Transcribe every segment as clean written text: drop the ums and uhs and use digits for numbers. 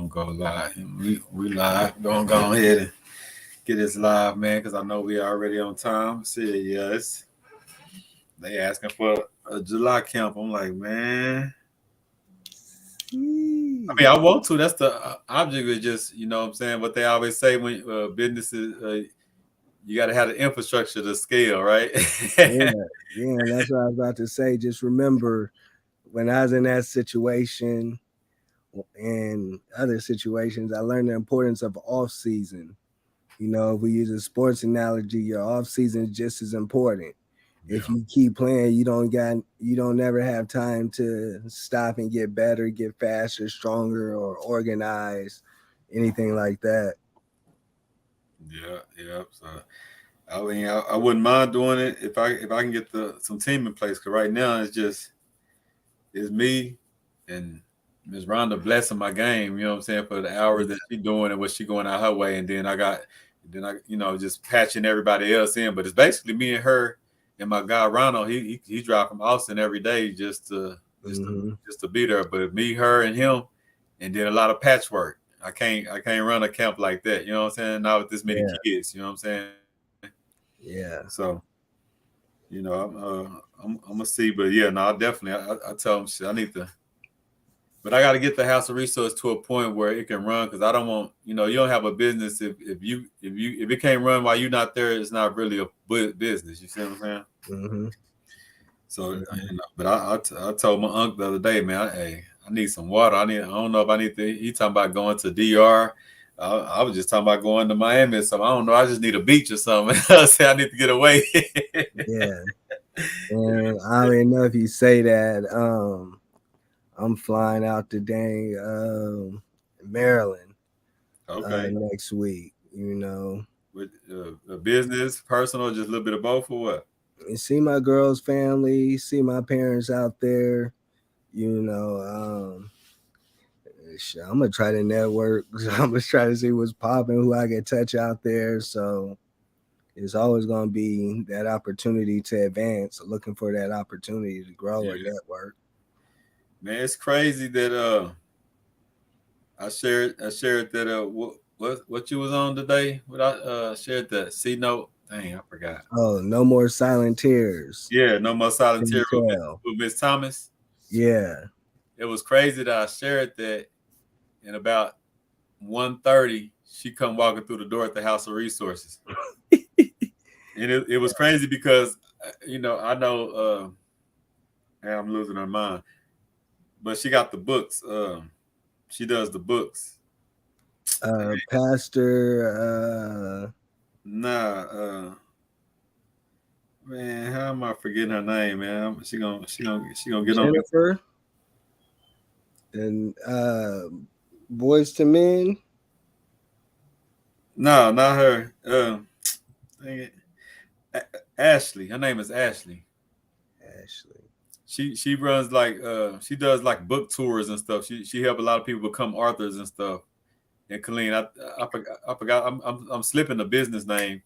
gonna go live. We live. Go ahead and get this live, man, because I know we already on time. See, yes, they asking for a July camp. I'm like, man. I mean, I want to. That's the object. Is just what I'm saying. What they always say when businesses, you got to have the infrastructure to scale, right? Yeah, that's what I was about to say. Just remember when I was in that situation and other situations, I learned the importance of off season. If we use a sports analogy, your off season is just as important. If Yeah. you keep playing, you don't never have time to stop and get better, get faster, stronger, or organized, anything like that. Yeah. So I mean, I wouldn't mind doing it if I can get some team in place. Cause right now it's me and Miss Rhonda blessing my game. You know what I'm saying, for the hours that she doing and what she going out her way, and then I just patching everybody else in. But it's basically me and her and my guy Ronald. He drive from Austin every day just to be there. But me, her, and him, and then a lot of patchwork. I can't run a camp like that. You know what I'm saying? Not with this many Yeah, kids. You know what I'm saying? yeah. So I'm gonna see, but yeah, no, I tell them shit. I need to, but I got to get the house of resource to a point where it can run because I don't want you don't have a business if it can't run while you're not there, it's not really a business. You see what I'm saying? Mm-hmm. So, but I told my uncle the other day, man, hey, I need some water. I don't know if I need to. He talking about going to DR. I was just talking about going to Miami or something. I don't know. I just need a beach or something. I say I need to get away. Yeah. And I don't even know if you say that. I'm flying out to dang Maryland Okay. next week. With business, personal, just a little bit of both, or what? And see my girl's family, see my parents out there. You know, I'm gonna try to network. I'm gonna try to see what's popping, who I can touch out there. So it's always gonna be that opportunity to advance, looking for that opportunity to grow Yeah, or network. man, it's crazy that I shared that what you was on today. What I shared that C note. Dang, I forgot. Oh, no more silent tears. Yeah, no more silent tear Can tell. with Miss Thomas. Yeah. It was crazy that I shared that, and about 1:30, she come walking through the door at the House of Resources, and it was crazy because I know I'm losing her mind, but she got the books. She does the books. Pastor Nah, man, how am I forgetting her name, man? She gonna get on me. Jennifer and Boys to Men. No, not her. Dang it. Ashley. Her name is Ashley. Ashley. She runs like she does like book tours and stuff. She help a lot of people become authors and stuff. And Colleen, I forgot. I'm slipping the business name,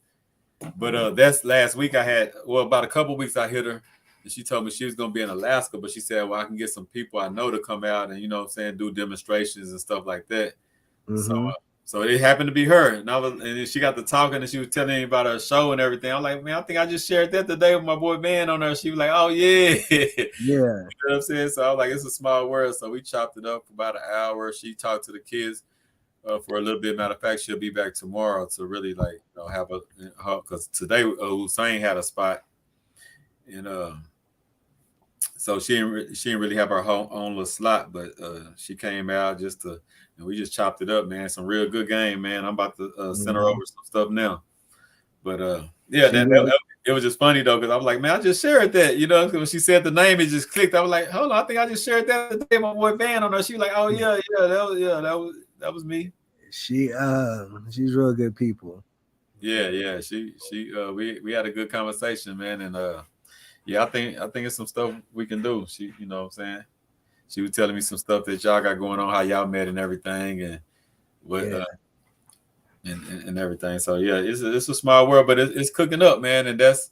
but that's last week. About a couple weeks I hit her, and she told me she was gonna be in Alaska, but she said, well, I can get some people I know to come out and what I'm saying, do demonstrations and stuff like that. So Mm-hmm. so it happened to be her, and then she got to talking, and she was telling me about her show and everything. I'm like, man, I think I just shared that today with my boy Ben on her. She was like, oh yeah, you Yeah. know what I'm saying. So I was like, it's a small world. So we chopped it up for about an hour. She talked to the kids for a little bit. Matter of fact, she'll be back tomorrow to really like have because today Hussein had a spot, and so she didn't really have her own little slot, but she came out and we just chopped it up, man. Some real good game, man. I'm about to send her Mm-hmm. over some stuff now, but yeah, She really, it was just funny though because I was like, man, I just shared that, when she said the name, it just clicked. I was like, hold on, I think I just shared that today. My boy Van on her. She was like, oh that was me. she's real good people. Yeah. We had a good conversation, man, and yeah, I think it's some stuff we can do. She, you know what I'm saying? She was telling me some stuff that y'all got going on, how y'all met and everything, and what Yeah. and everything. So yeah, it's a small world, but it's cooking up, man, and that's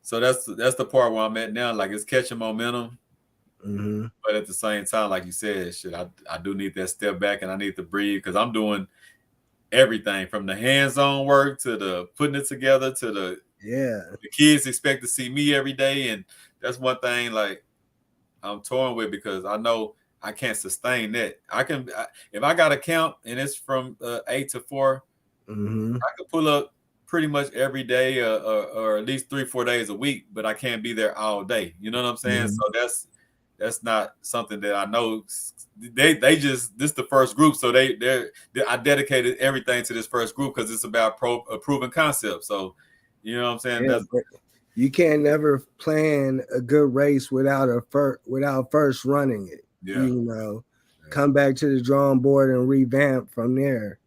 the part where I'm at now. Like it's catching momentum, Mm-hmm. But at the same time, like you said, shit, I do need that step back and I need to breathe because I'm doing everything from the hands-on work to the putting it together to the kids expect to see me every day. And that's one thing like I'm torn with because I know I can't sustain that. If I got a count and it's from 8 to 4, Mm-hmm. I could pull up pretty much every day or at least 3-4 days a week, but I can't be there all day. You know what I'm saying? Mm-hmm. So that's not something that I know. They just this the first group, so I dedicated everything to this first group because it's about a proven concept. So you know what I'm saying? Yeah, That's but you can't never plan a good race without first running it. yeah, You know, come back to the drawing board and revamp from there.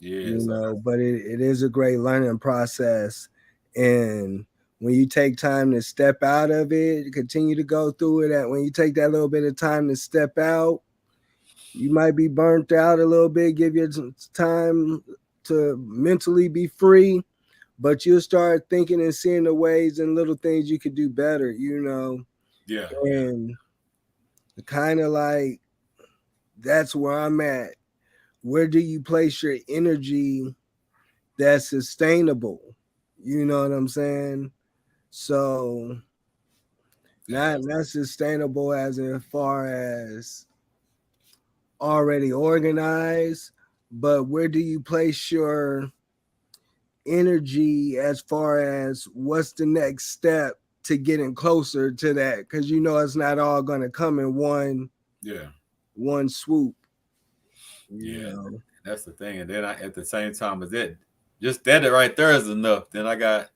yeah. You So know, but it is a great learning process. And when you take time to step out of it, continue to go through it. When you take that little bit of time to step out, you might be burnt out a little bit, give you some time to mentally be free, but you'll start thinking and seeing the ways and little things you could do better, you know. yeah, And kind of like that's where I'm at. Where do you place your energy that's sustainable? You know what I'm saying? So yeah, not sustainable as far as already organized, but where do you place your energy as far as what's the next step to getting closer to that? Because you know it's not all going to come in yeah, one swoop. You yeah. know. That's the thing. And then at the same time as that, just that right there is enough. Then I got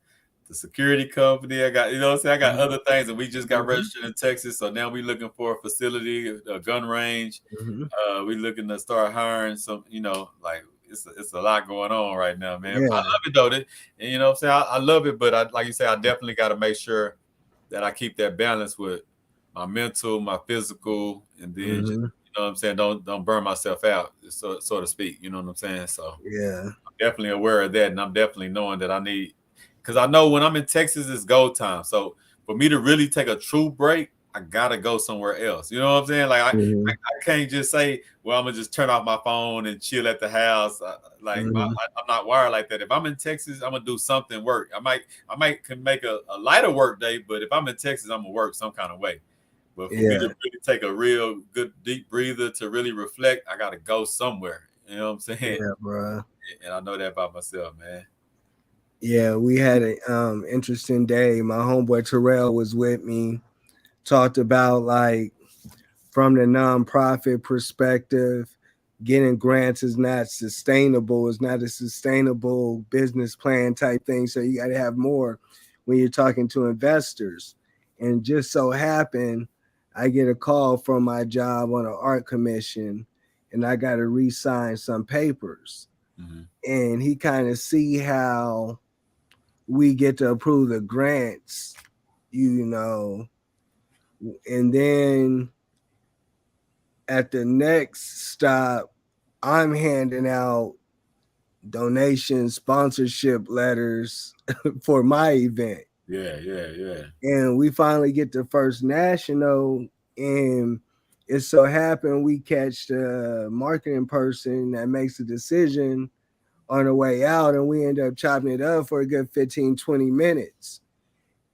the security company. I got, you know what I'm saying? I got other things, and we just got Mm-hmm. registered in Texas. So now we looking for a facility, a gun range. Mm-hmm. We looking to start hiring some, you know, like it's a lot going on right now, man. I Yeah. love it though. And you know what I'm saying? I love it, but like you say, I definitely got to make sure that I keep that balance with my mental, my physical, and then just, Mm-hmm. you know what I'm saying, don't burn myself out, so to speak. You know what I'm saying? So Yeah. I'm definitely aware of that, and I'm definitely knowing that I need because I know when I'm in Texas, it's go time. So for me to really take a true break, I gotta go somewhere else. You know what I'm saying? Like Mm-hmm. I can't just say, well, I'm gonna just turn off my phone and chill at the house. Mm-hmm. I'm not wired like that. If I'm in Texas, I'm gonna do something work. I might can make a lighter work day, but if I'm in Texas, I'm gonna work some kind of way. But for me to Yeah. really take a real good deep breather to really reflect, I gotta go somewhere. You know what I'm saying? Yeah, bro. And I know that about myself, man. Yeah, we had an interesting day. My homeboy Terrell was with me, talked about like from the nonprofit perspective, getting grants is not sustainable. It's not a sustainable business plan type thing. So you got to have more when you're talking to investors. And just so happened, I get a call from my job on an art commission, and I got to re-sign some papers. Mm-hmm. And he kind of see how we get to approve the grants, you know, and then at the next stop, I'm handing out donation sponsorship letters for my event. Yeah, yeah, yeah. And we finally get to First National, and it so happened we catch the marketing person that makes the decision on the way out, and we end up chopping it up for a good 15-20 minutes.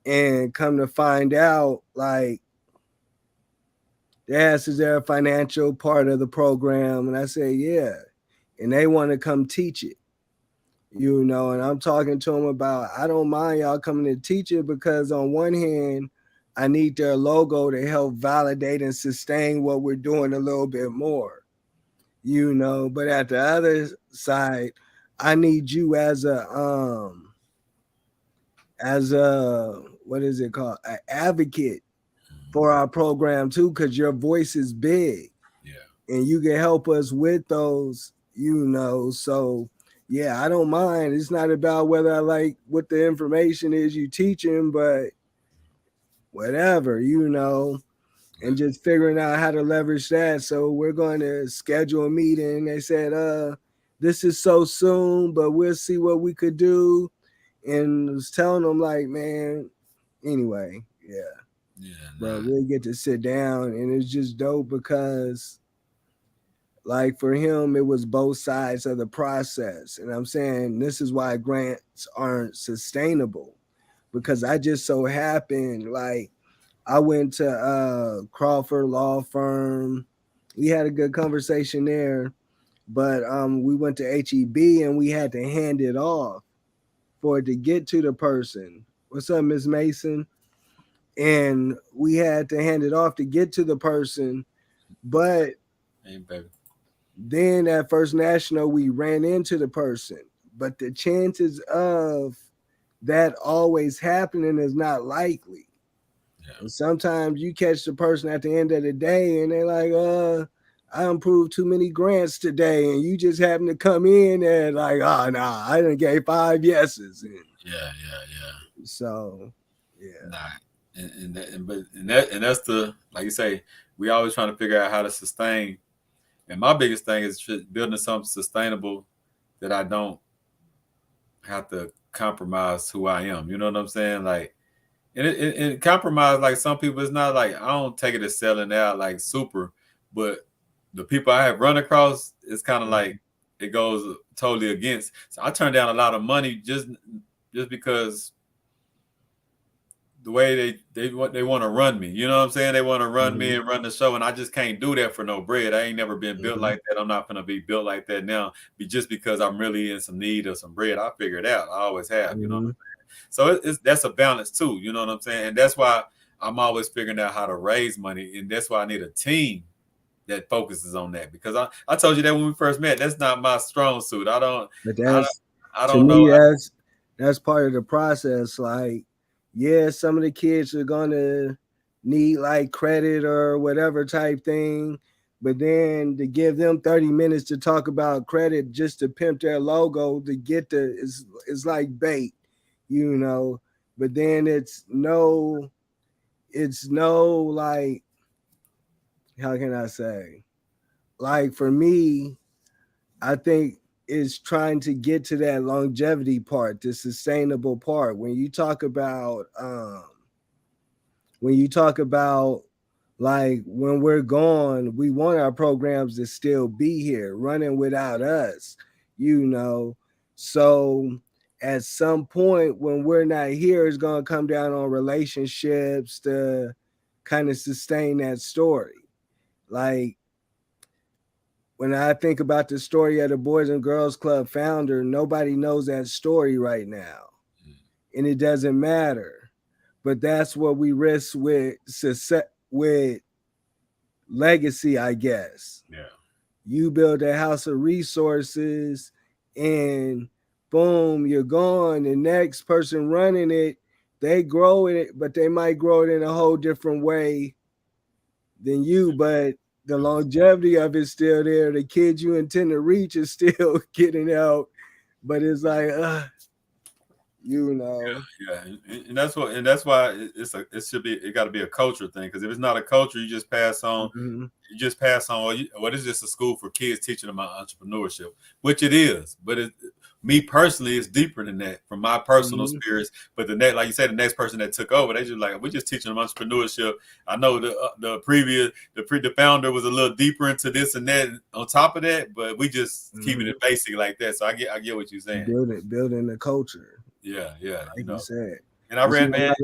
And come to find out, like, they asked, is there a financial part of the program? And I say, yeah. And they want to come teach it, you know. And I'm talking to them about, I don't mind y'all coming to teach it because on one hand, I need their logo to help validate and sustain what we're doing a little bit more, you know. But at the other side, I need you as a what is it called? An advocate for our program too, because your voice is big. Yeah. And you can help us with those, you know. So yeah, I don't mind. It's not about whether I like what the information is you teaching, but whatever, you know, and just figuring out how to leverage that. So we're going to schedule a meeting. They said, this is so soon, but we'll see what we could do. And I was telling them like, man, anyway, yeah. Yeah, but nah. we'll get to sit down, and it's just dope because, like, for him, it was both sides of the process. And I'm saying this is why grants aren't sustainable, because I just so happened, like, I went to Crawford Law Firm. We had a good conversation there, but we went to HEB and we had to hand it off for it to get to the person. What's up, Miss Mason? And we had to hand it off to get to the person. But Hey, baby. then at First National, we ran into the person. But the chances of that always happening is not likely. Yeah. And sometimes you catch the person at the end of the day and they're like, I improved too many grants today. And you just happen to come in and like, oh, nah, I done gave 5 yeses. And Yeah. so, yeah. Nah. And that's the, like you say, we always trying to figure out how to sustain. And my biggest thing is building something sustainable that I don't have to compromise who I am. You know what I'm saying? Like, and compromise, like some people, it's not like I don't take it as selling out like super, but the people I have run across, it's kind of like it goes totally against. So I turned down a lot of money just because the way they want to run me. You know what I'm saying? They want to run me and run the show, and I just can't do that for no bread. I ain't never been built like that. I'm not gonna be built like that now. Just because I'm really in some need of some bread, I figure it out. I always have. You know what I'm saying? So that's a balance too. You know what I'm saying? And that's why I'm always figuring out how to raise money, and that's why I need a team that focuses on that. Because I told you that when we first met, that's not my strong suit. But I to don't me, know. that's part of the process. Like, yeah, some of the kids are gonna need like credit or whatever type thing, but then to give them 30 minutes to talk about credit just to pimp their logo to get the is like bait, you know. But then it's no like, how can I say? Like, for me, I think is trying to get to that longevity part, the sustainable part. When you talk about like when we're gone, we want our programs to still be here, running without us, you know. So at some point when we're not here, it's gonna come down on relationships to kind of sustain that story. Like, when I think about the story of the Boys and Girls Club founder, nobody knows that story right now. And it doesn't matter. But that's what we risk with legacy, I guess. Yeah. You build a house of resources and boom, you're gone. The next person running it, they grow it, but they might grow it in a whole different way than you. But the longevity of it's still there. The kids you intend to reach is still getting out, but it's like, you know. Yeah, and that's why it got to be a culture thing. Because if it's not a culture, you just pass on. Mm-hmm. You just pass on. What is this a school for kids teaching them about entrepreneurship? Which it is, but me personally, it's deeper than that from my personal experience. But like you said, the next person that took over, they just like, we're just teaching them entrepreneurship. I know the founder was a little deeper into this and that on top of that, but we just keeping it basic like that. So I get what you're saying. Building the culture. Yeah, Like you said. And I read, man.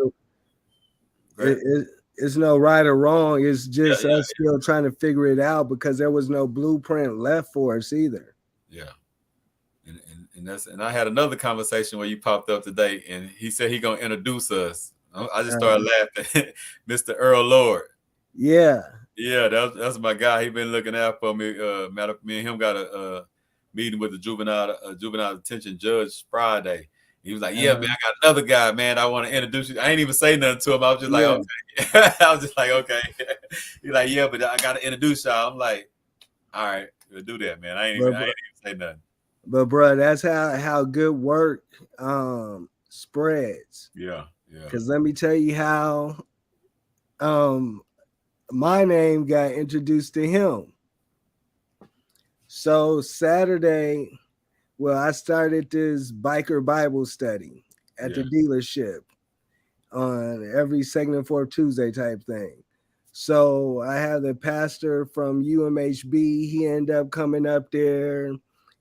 It's no right or wrong. It's just us still trying to figure it out because there was no blueprint left for us either. Yeah. And I had another conversation where you popped up today, and he said he gonna introduce us. I just started laughing. Mr. Earl Lord. Yeah. Yeah, that's my guy. He been looking out for me. Me and him got a meeting with the juvenile detention judge Friday. He was like, "Yeah, man, I got another guy, man. I want to introduce you." I ain't even say nothing to him. I was just like, "Okay." I was just like, "Okay." He's like, "Yeah, but I got to introduce y'all." I'm like, "All right, we'll do that, man." I ain't even say nothing. But bro, that's how good work spreads. Yeah. Because let me tell you how my name got introduced to him. So Saturday, I started this biker Bible study at the dealership. on every second and fourth Tuesday type thing. So I have the pastor from UMHB. He ended up coming up there,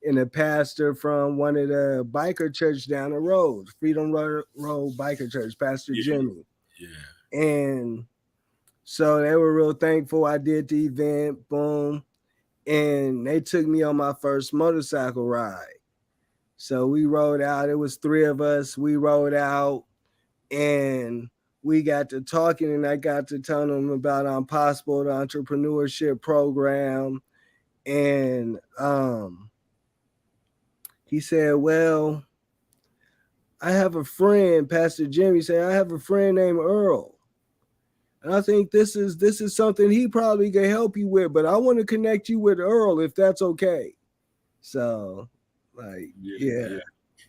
and a pastor from one of the biker church down the road, Freedom Road Biker Church, Pastor Jimmy. Yeah. And so they were real thankful. I did the event, boom, and they took me on my first motorcycle ride. So we rode out. It was 3 of us. We rode out, and we got to talking, and I got to tell them about Impossible, the entrepreneurship program. And he said, well, I have a friend, Pastor Jimmy said, I have a friend named Earl. And I think this is something he probably can help you with, but I want to connect you with Earl if that's okay. So, like, yeah.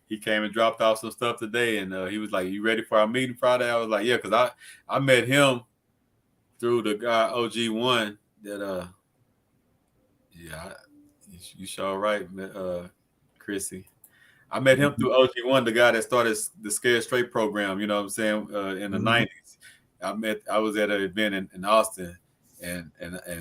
He came and dropped off some stuff today, and he was like, "You ready for our meeting Friday?" I was like, "Yeah," because I met him through the guy OG1 that you sure right, Chrissy. I met him through OG1, the guy that started the Scared Straight program. You know what I'm saying? In the '90s, I was at an event in Austin, and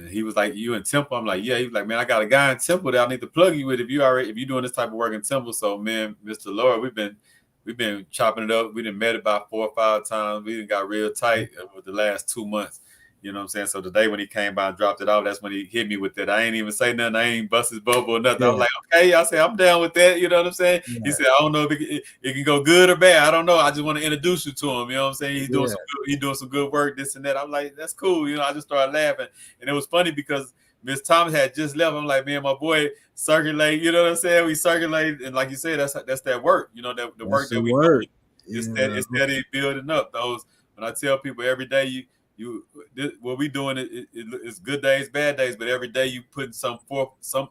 he was like, "You in Temple?" I'm like, "Yeah." He was like, "Man, I got a guy in Temple that I need to plug you with if you're doing this type of work in Temple." So, man, Mr. Lord, we've been chopping it up. We done met about 4 or 5 times. We done got real tight over the last 2 months. You know what I'm saying? So today when he came by and dropped it off, that's when he hit me with that. I ain't even say nothing. I ain't bust his bubble or nothing. Yeah. I was like, okay. I said, I'm down with that. You know what I'm saying? Yeah. He said, I don't know if it can go good or bad. I don't know. I just want to introduce you to him. You know what I'm saying? He's doing some good work, this and that. I'm like, that's cool. You know, I just started laughing. And it was funny because Miss Thomas had just left. I'm like, man, my boy circulate. You know what I'm saying? We circulate. And like you said, that's that work. You know, the work that we do. It's steady building up. Those, when I tell people every day, what we doing it's good days, bad days, but every day you putting some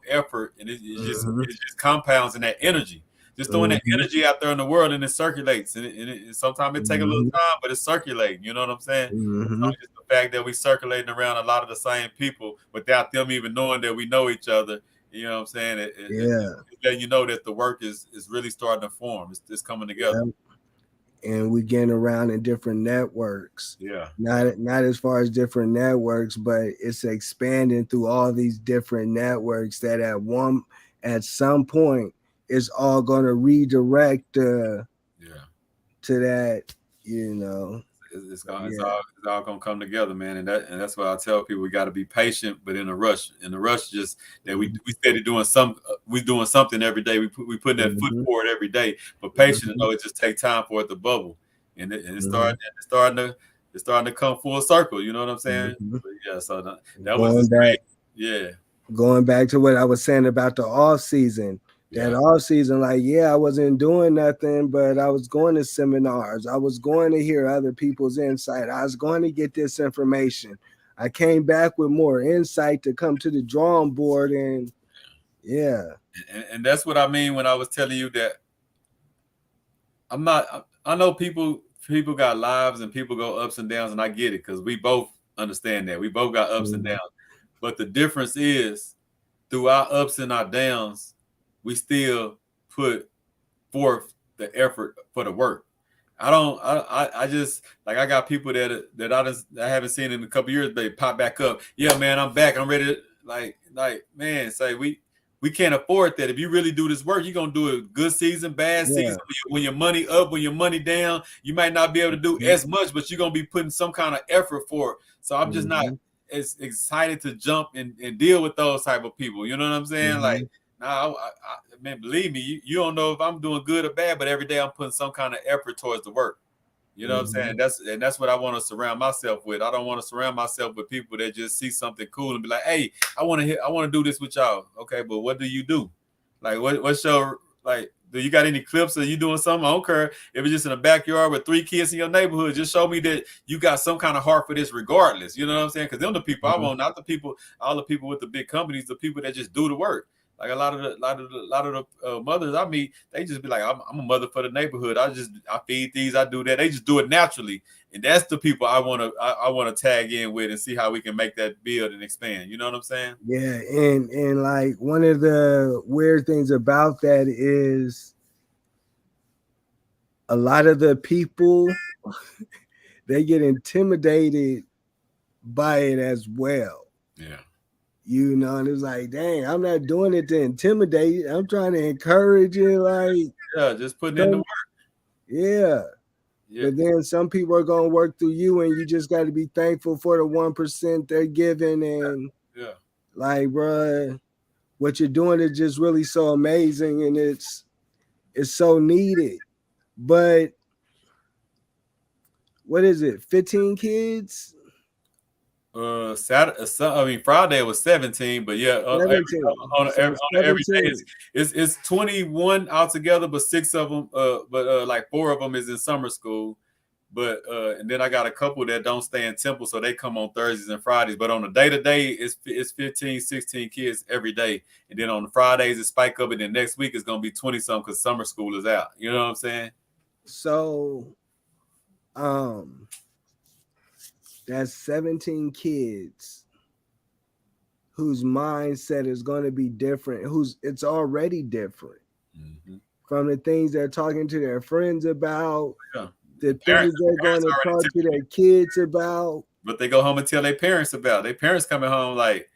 effort, and it just compounds in that energy. Just throwing that energy out there in the world, and it circulates. And sometimes it take a little time, but it's circulating. You know what I'm saying? So just the fact that we circulating around a lot of the same people without them even knowing that we know each other. You know what I'm saying? It's letting you know that the work is really starting to form. It's coming together. Yeah. And we getting around in different networks. Yeah. Not as far as different networks, but it's expanding through all these different networks that at some point it's all going to redirect to that, you know. It's all gonna come together, man, and that's why I tell people we got to be patient, but in a rush. In the rush, just that we steady doing something every day. We putting that foot forward every day, but patient, you know, it just takes time for it to bubble, and it's starting to come full circle. You know what I'm saying? But yeah, so that was great. Yeah, going back to what I was saying about the off season. That off season, like, I wasn't doing nothing, but I was going to seminars. I was going to hear other people's insight. I was going to get this information. I came back with more insight to come to the drawing board, and and that's what I mean when I was telling you that I know people got lives and people go ups and downs, and I get it because we both understand that. We both got ups and downs. But the difference is through our ups and our downs, we still put forth the effort for the work. I just like I got people that I haven't seen in a couple of years, they pop back up. Yeah, man, I'm back. I'm ready to like man, say we can't afford that. If you really do this work, you're gonna do a good season, bad season. When your money up, when your money down, you might not be able to do as much, but you're gonna be putting some kind of effort for it. So I'm just not as excited to jump and deal with those type of people. You know what I'm saying? Like, nah, man, believe me, you don't know if I'm doing good or bad, but every day I'm putting some kind of effort towards the work. You know what I'm saying? That's what I want to surround myself with. I don't want to surround myself with people that just see something cool and be like, "Hey, I want to do this with y'all." Okay, but what do you do? Like, what's your like? Do you got any clips? Are you doing something? I don't care if it's just in the backyard with 3 kids in your neighborhood. Just show me that you got some kind of heart for this, regardless. You know what I'm saying? Because them the people I want, not the people, all the people with the big companies, the people that just do the work. Like a lot of the mothers I meet, they just be like, I'm a mother for the neighborhood. I feed these, I do that. They just do it naturally, and that's the people I want to tag in with and see how we can make that build and expand. You know what I'm saying? Yeah, and like one of the weird things about that is a lot of the people they get intimidated by it as well. Yeah. You know, and it's like, dang, I'm not doing it to intimidate. I'm trying to encourage it, like, Yeah, just putting in the work. Yeah. Yeah. But then some people are gonna work through you, and you just got to be thankful for the 1% they're giving. And Yeah. like, bruh, what you're doing is just really so amazing, and it's so needed. But what is it? 15 kids? Saturday, I mean Friday was 17, but yeah, 17. on So every day 17. it's 21 altogether, but 6 of them, like 4 of them is in summer school. But and then I got a couple that don't stay in Temple, so they come on Thursdays and Fridays. But on the day-to-day, it's 15, 16 kids every day. And then on the Fridays, it spike up, and then next week it's gonna be 20-something because summer school is out. You know what I'm saying? So that's 17 kids whose mindset is going to be different, it's already different from the things they're talking to their friends about, the things they're going to talk to their kids about. But they go home and tell their parents about. Their parents coming home like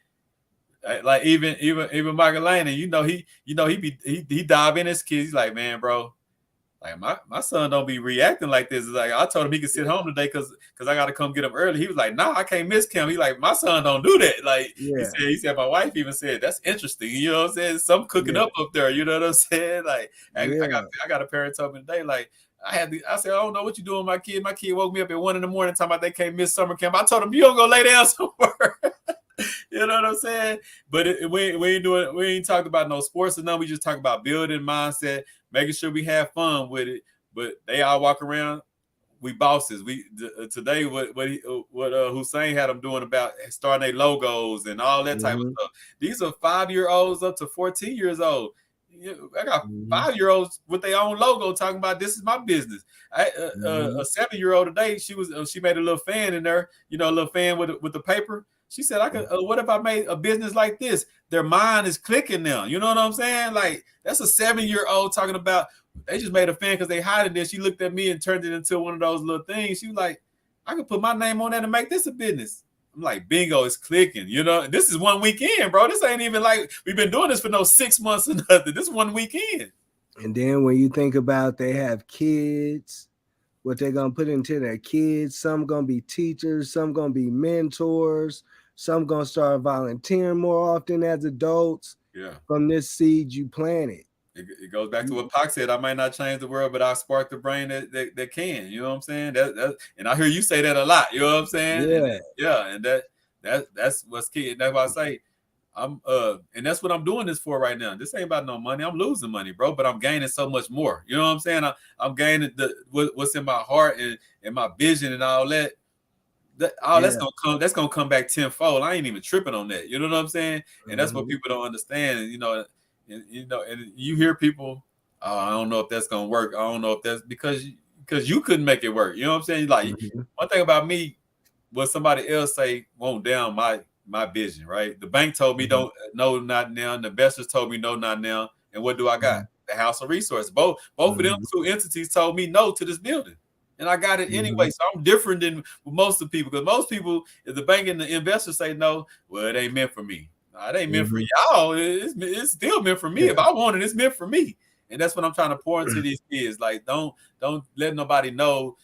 even Michael Lane, and he dive in his kids. He's like, man, bro, like my son don't be reacting like this. It's like I told him he could sit home today because I got to come get him early. He was like, nah, I can't miss him. He like, my son don't do that. Like he said my wife even said that's interesting. You know what I'm saying? Some cooking up there. You know what I'm saying? Like I got a parent told me today like. I said, I don't know what you doing with my kid. My kid woke me up at 1 a.m. talking about they can't miss summer camp. I told him, you don't go lay down somewhere. You know what I'm saying? But we ain't talked about no sports or nothing. We just talk about building mindset, making sure we have fun with it. But they all walk around. We bosses. Today what Hussein had them doing about starting their logos and all that type of stuff. These are 5-year-olds up to 14 years old. I got 5-year-olds with their own logo talking about this is my business. A 7-year-old today, she made a little fan in there, a little fan with the paper. She said, "I could. What if I made a business like this?" Their mind is clicking now. You know what I'm saying? Like that's a 7-year-old talking about. They just made a fan because they hiding this. She looked at me and turned it into one of those little things. She was like, "I could put my name on that and make this a business." I'm like, bingo, it's clicking. This is 1 weekend, bro. This ain't even like we've been doing this for no 6 months or nothing. This 1 weekend. And then when you think about they have kids, what they're going to put into their kids, some going to be teachers, some going to be mentors, some going to start volunteering more often as adults. Yeah. From this seed you planted. It goes back to what Pac said. I might not change the world, but I spark the brain that can. You know what I'm saying? And I hear you say that a lot. You know what I'm saying? Yeah. And that's what's key. And that's why I say and that's what I'm doing this for right now. This ain't about no money. I'm losing money, bro, but I'm gaining so much more. You know what I'm saying? I'm gaining what's in my heart and my vision and all that. That's gonna come back tenfold. I ain't even tripping on that. You know what I'm saying? And that's what people don't understand. And and you hear people, oh, I don't know if that's gonna work. I don't know if that's because you couldn't make it work. You know what I'm saying? Like one thing about me, what somebody else say won't down my vision, right? The bank told me don't, no, not now. And the investors told me no, not now. And what do I got? The House of Resources. Both of them 2 entities told me no to this building. And I got it anyway. So I'm different than most of the people. Because most people, if the bank and the investors say no, well, it ain't meant for me. No, it ain't meant for y'all. It's still meant for me. If I want it, it's meant for me. And that's what I'm trying to pour into these kids. Like, don't let nobody know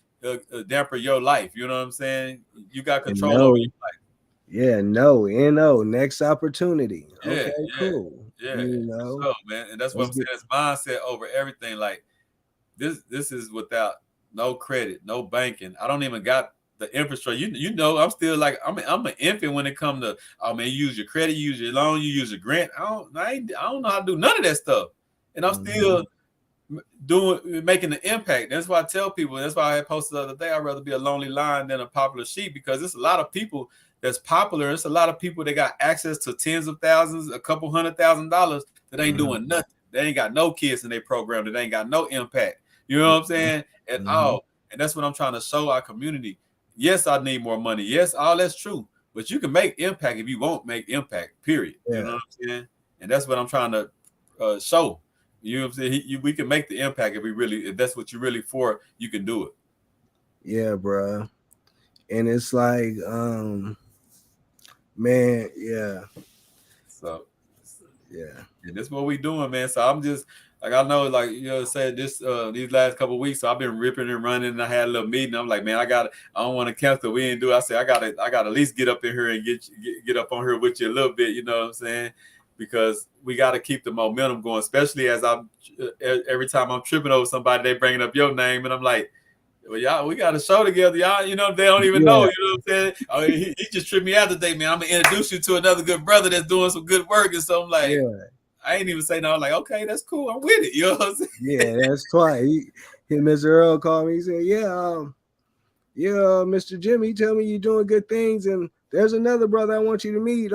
damper your life. You know what I'm saying? You got control over your life. Yeah, next opportunity. Okay, cool. Yeah, so, man. And that's what I'm saying. It's mindset over everything. Like this is without no credit, no banking. I don't even got the infrastructure. I'm still like I'm an infant when it comes to you use your credit, you use your loan, you use your grant. I don't know how to do none of that stuff. And I'm still making the impact. That's why I tell people, that's why I had posted the other day, I'd rather be a lonely lion than a popular sheep, because there's a lot of people that's popular. It's a lot of people that got access to tens of thousands, a couple $100,000 that ain't doing nothing. They ain't got no kids in their program, that ain't got no impact. You know what I'm saying? At all. And that's what I'm trying to show our community. Yes, I need more money. Yes, all that's true. But you can make impact if you won't make impact, period. You know what I'm saying? And that's what I'm trying to show. You know what I'm saying? We can make the impact if that's what you're really for, you can do it. Yeah, bro. And it's like, man, yeah. So Yeah. and that's what we doing, man. So I'm just like, I know, like, said this these last couple of weeks. So I've been ripping and running, and I had a little meeting. I'm like, man, I don't want to cancel. We didn't do it. I said, I gotta at least get up in here and get up on here with you a little bit. You know what I'm saying? Because we got to keep the momentum going, especially as I'm every time I'm tripping over somebody, they bringing up your name, and I'm like, well, y'all, we got a show together, y'all. You know, they don't even know. You know what I'm saying? I mean, he just tripped me out today, man. I'm gonna introduce you to another good brother that's doing some good work, and so I'm like, I ain't even say no. I'm like, okay, that's cool. I'm with it. You know what I'm saying? Yeah, that's twice. Mr. Earl called me. He said, Mr. Jimmy, tell me you're doing good things, and there's another brother I want you to meet.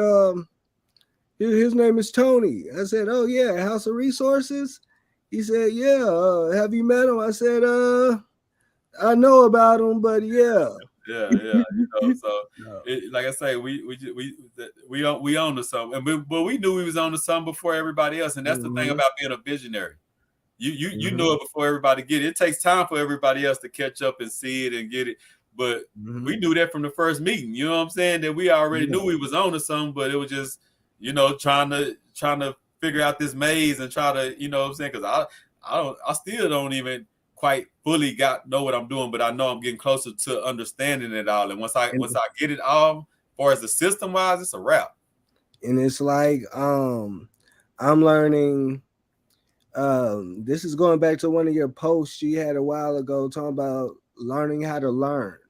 His name is Tony. I said, oh yeah, House of Resources. He said, yeah. Have you met him? I said, I know about him, but yeah. Yeah. You know, so like I say, we own to something, but we knew we was on to something before everybody else, and that's the thing about being a visionary. You know it before everybody get it. It takes time for everybody else to catch up and see it and get it. But we knew that from the first meeting. You know what I'm saying? That we already knew we was on to something, but it was just, trying to figure out this maze and try to, you know what I'm saying? Because I still don't even quite fully know what I'm doing, but I know I'm getting closer to understanding it all. And once I get it all, as far as the system wise, it's a wrap. And it's like I'm learning. This is going back to one of your posts you had a while ago talking about learning how to learn.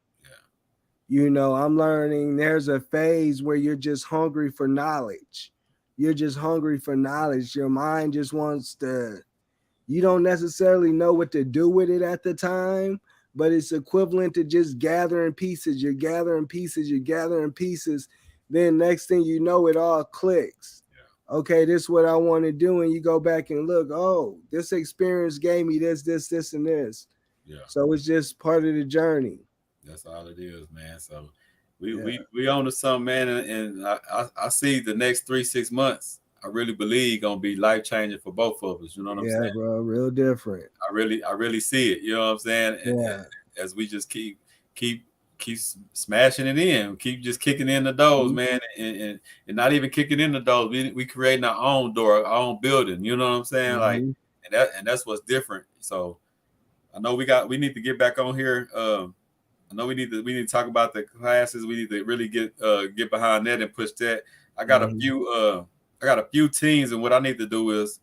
I'm learning there's a phase where you're just hungry for knowledge. You're just hungry for knowledge. Your mind just wants to, you don't necessarily know what to do with it at the time, but it's equivalent to just gathering pieces. You're gathering pieces. Then next thing you know, it all clicks. Yeah. Okay, this is what I want to do. And you go back and look, oh, this experience gave me this, and this. Yeah. So it's just part of the journey. That's all it is, man. So we own to something, man, and I see the next 3-6 months. I really believe gonna be life changing for both of us. You know what I'm saying? Yeah, bro, real different. I really see it. You know what I'm saying? And as we just keep smashing it in, keep just kicking in the doors, man, and not even kicking in the doors. We creating our own door, our own building. You know what I'm saying? Like, and that's what's different. So I know we need to get back on here. I know we need to talk about the classes. We need to really get behind that and push that. I got a few teams, and what I need to do is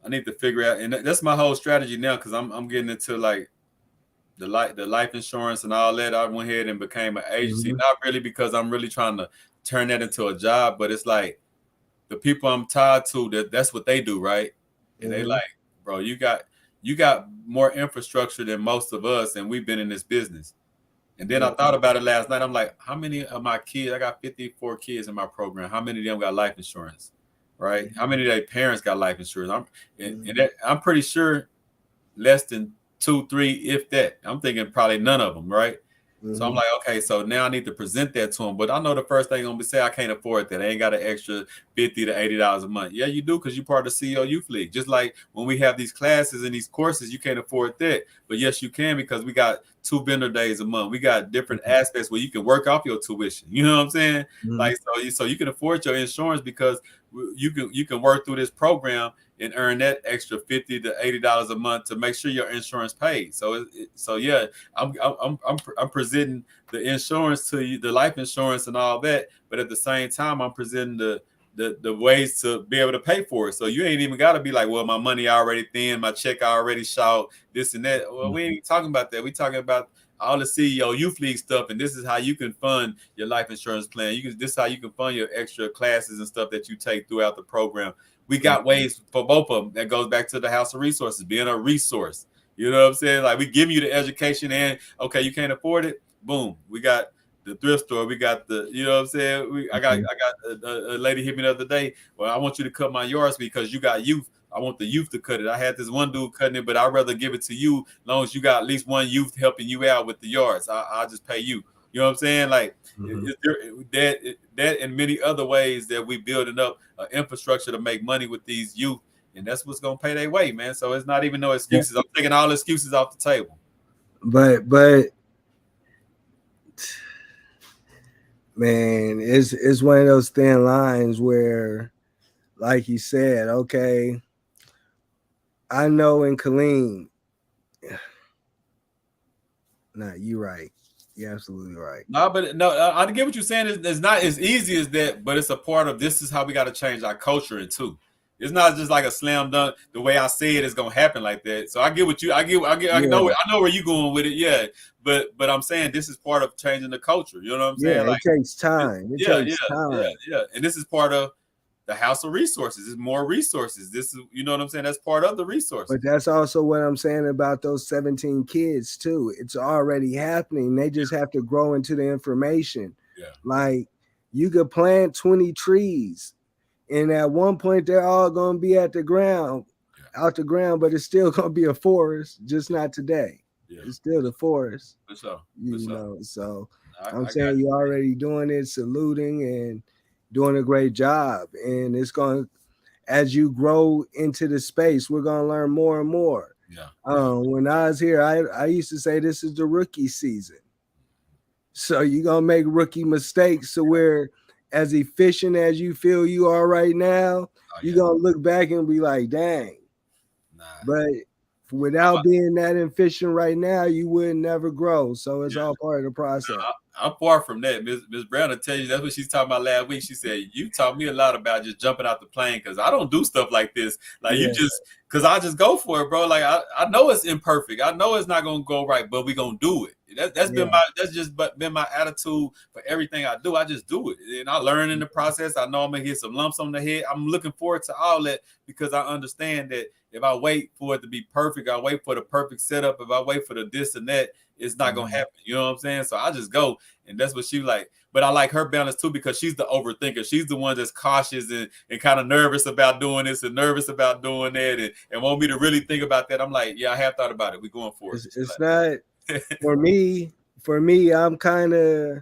I need to figure out, and that's my whole strategy now, because I'm getting into like the life insurance and all that. I went ahead and became an agency, not really because I'm really trying to turn that into a job, but it's like the people I'm tied to, that's what they do, right? And they like, bro, you got more infrastructure than most of us, and we've been in this business. And then I thought about it last night. I'm like, how many of my kids? I got 54 kids in my program. How many of them got life insurance, right? How many of their parents got life insurance? I'm pretty sure less than 2, 3, if that. I'm thinking probably none of them, right? So I'm like, okay, so now I need to present that to them. But I know the first thing I'm gonna say, I can't afford that. I ain't got an extra $50 to $80 a month. Yeah, you do, because you're part of the CEO Youth League. Just like when we have these classes and these courses, you can't afford that. But yes, you can, because we got 2 vendor days a month. We got different aspects where you can work off your tuition. You know what I'm saying? Like, so you can afford your insurance because you can work through this program and earn that extra $50 to $80 a month to make sure your insurance paid. So yeah, I'm presenting the insurance to you, the life insurance and all that, but at the same time, I'm presenting the ways to be able to pay for it. So you ain't even got to be like, well, my money already thin, my check already short, this and that. Well, we ain't talking about that. We talking about all the CEO Youth League stuff, and this is how you can fund your life insurance plan. This is how you can fund your extra classes and stuff that you take throughout the program. We got ways for both of them. That goes back to the House of Resources, being a resource. You know what I'm saying? Like, we give you the education, and okay, you can't afford it. Boom, we got the thrift store. We got the, you know what I'm saying? I got a lady hit me the other day. Well, I want you to cut my yards because you got youth. I want the youth to cut it. I had this one dude cutting it, but I'd rather give it to you as long as you got at least one youth helping you out with the yards. I'll just pay you. You know what I'm saying? Like, that and many other ways that we building up infrastructure to make money with these youth, and that's what's gonna pay their way, man. So it's not even no excuses. I'm taking all excuses off the table. But Man, it's one of those thin lines where, like you said, okay, I know in Killeen. Nah, you're right. You're absolutely right. No, but no, I get what you're saying. It's not as easy as that, but it's a part of this is how we got to change our culture into. It's not just like a slam dunk. The way I say it is gonna happen like that. So I get what you. Yeah. I know where you going with it. Yeah, but I'm saying this is part of changing the culture. You know what I'm Yeah, saying? Like, it takes time. It yeah, takes time. and this is part of the house of resources. It's more resources. This is, you know what I'm saying? That's part of the resources. But that's also what I'm saying about those 17 kids too. It's already happening. They just have to grow into the information. Yeah. Like you could plant 20 trees, and at one point they're all gonna be at the ground, out the ground, but it's still gonna be a forest, just not today. Yeah. It's still the forest. For sure. You know, so I'm saying you're already doing it, saluting and doing a great job. And it's going, as you grow into the space, we're going to learn more and more. Yeah. When I was here, I used to say this is the rookie season. So you're going to make rookie mistakes. So where as efficient as you feel you are right now, you're going to look back and be like, dang. But without being that efficient right now, you would never grow. So it's all part of the process. I'm far from that. Ms. Brown will tell you that's what she's talking about last week. She said, you taught me a lot about just jumping out the plane because I don't do stuff like this. Like you just, because I just go for it, bro. Like I know it's imperfect. I know it's not going to go right, but we're going to do it. That's been my attitude for everything I do. I just do it. And I learn in the process. I know I'm going to hit some lumps on the head. I'm looking forward to all that because I understand that if I wait for it to be perfect, I wait for the perfect setup. If I wait for the this and that, it's not going to happen. You know what I'm saying? So I just go. And that's what she like. But I like her balance too because she's the overthinker. She's the one that's cautious and kind of nervous about doing this and nervous about doing that and want me to really think about that. I'm like, yeah, I have thought about it. We're going for it. It's not for me. For me, I'm kind of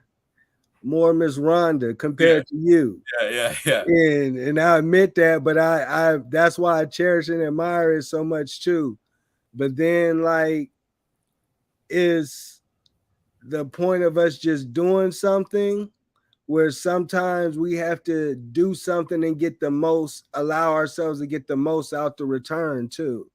more Miss Rhonda compared to you. Yeah. And I admit that, but I that's why I cherish and admire it so much too. But then like is the point of us just doing something where sometimes we have to do something and get the most, allow ourselves to get the most out the return too.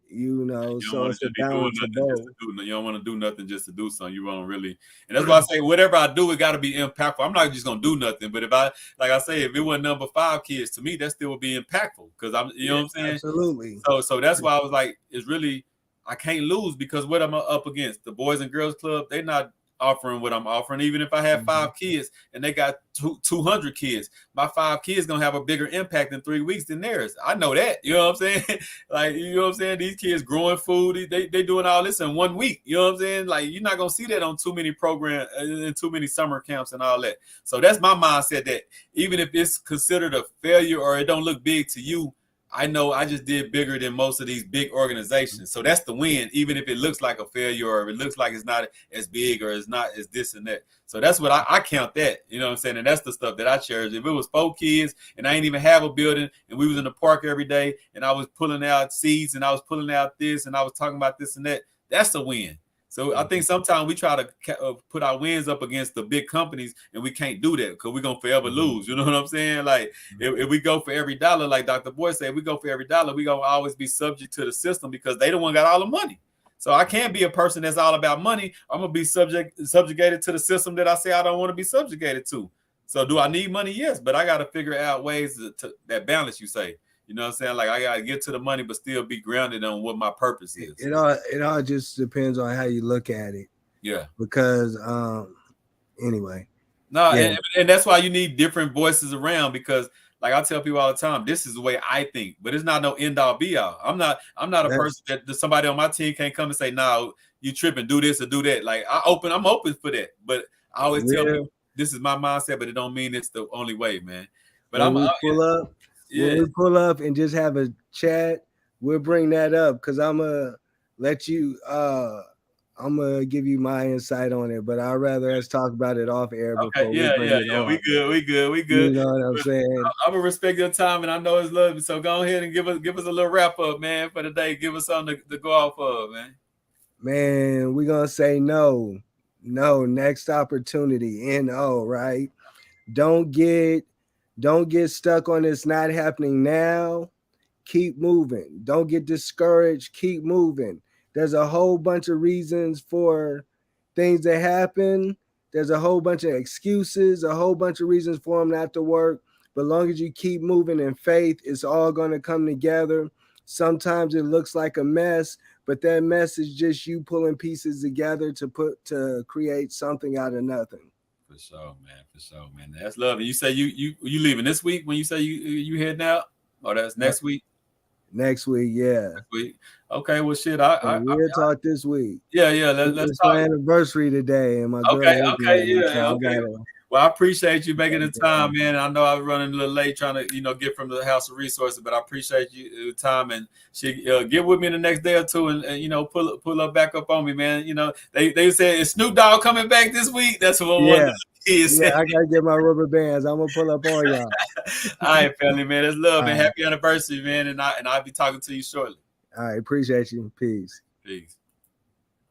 You know, so it's a balance of both. You don't want to do nothing just to do something. You want to really, and that's why I say whatever I do, it got to be impactful. I'm not just gonna do nothing, but if I say, if it was number 5 kids, to me that still would be impactful because I'm, you know what I'm saying? Absolutely. So that's why I was like, it's really, I can't lose because what am I up against? The Boys and Girls Club, they're not offering what I'm offering. Even if I have 5 kids and they got 200 kids, my 5 kids gonna have a bigger impact in 3 weeks than theirs. I know that. You know what I'm saying? Like, you know what I'm saying? These kids growing food, they doing all this in 1 week. You know what I'm saying? Like, you're not gonna see that on too many programs and too many summer camps and all that. So that's my mindset, that even if it's considered a failure or it don't look big to you, I know I just did bigger than most of these big organizations. So that's the win, even if it looks like a failure or if it looks like it's not as big or it's not as this and that. So that's what I count that, you know what I'm saying? And that's the stuff that I cherish. If it was 4 kids and I ain't even have a building and we was in the park every day and I was pulling out seeds and I was pulling out this and I was talking about this and that, that's a win. So I think sometimes we try to put our wins up against the big companies, and we can't do that because we're going to forever lose. You know what I'm saying? Like, if we go for every dollar, like Dr. Boyd said, we go for every dollar, we're going to always be subject to the system because they the one got all the money. So I can't be a person that's all about money. I'm going to be subjugated to the system that I say I don't want to be subjugated to. So do I need money? Yes, but I got to figure out ways to that balance, you say. You know what I'm saying? Like, I got to get to the money, but still be grounded on what my purpose is. It all just depends on how you look at it. Yeah. Because, anyway. No, yeah. and that's why you need different voices around because, like I tell people all the time, this is the way I think, but it's not no end all be all. I'm not a person that somebody on my team can't come and say, no, you tripping, do this or do that. Like, I'm open for that. But I always tell people, this is my mindset, but it don't mean it's the only way, man. But when we pull up and just have a chat, we'll bring that up because I'm gonna let you I'm gonna give you my insight on it, but I'd rather us talk about it off air before we bring it on. We good. You know what I'm saying? I'm gonna respect your time and I know it's love. So go ahead and give us a little wrap up, man, for the day. Give us something to go off of, man. Man, we're gonna say no. No, next opportunity. NO, right? Don't get stuck on it's not happening now. Keep moving. Don't get discouraged. Keep moving. There's a whole bunch of reasons for things that happen. There's a whole bunch of excuses, a whole bunch of reasons for them not to work. But as long as you keep moving in faith, it's all going to come together. Sometimes it looks like a mess, but that mess is just you pulling pieces together to create something out of nothing. For sure, man. For sure, man. That's love. And you say you leaving this week when you say you heading out? Or that's next week? Next week, yeah. Next week. Okay, well, shit. We'll talk this week. Yeah. Let's talk. My anniversary today, and my girl. Okay, yeah, so okay. Well, I appreciate you making the time, man. I know I was running a little late trying to, get from the House of Resources, but I appreciate you time and she get with me the next day or two and pull up back up on me, man. They said is Snoop Dogg coming back this week? That's what I wanted to say. Yeah, I gotta get my rubber bands. I'm gonna pull up on y'all. All right, family, man. It's love, man. Happy anniversary, man. And I'll be talking to you shortly. All right, appreciate you. Peace.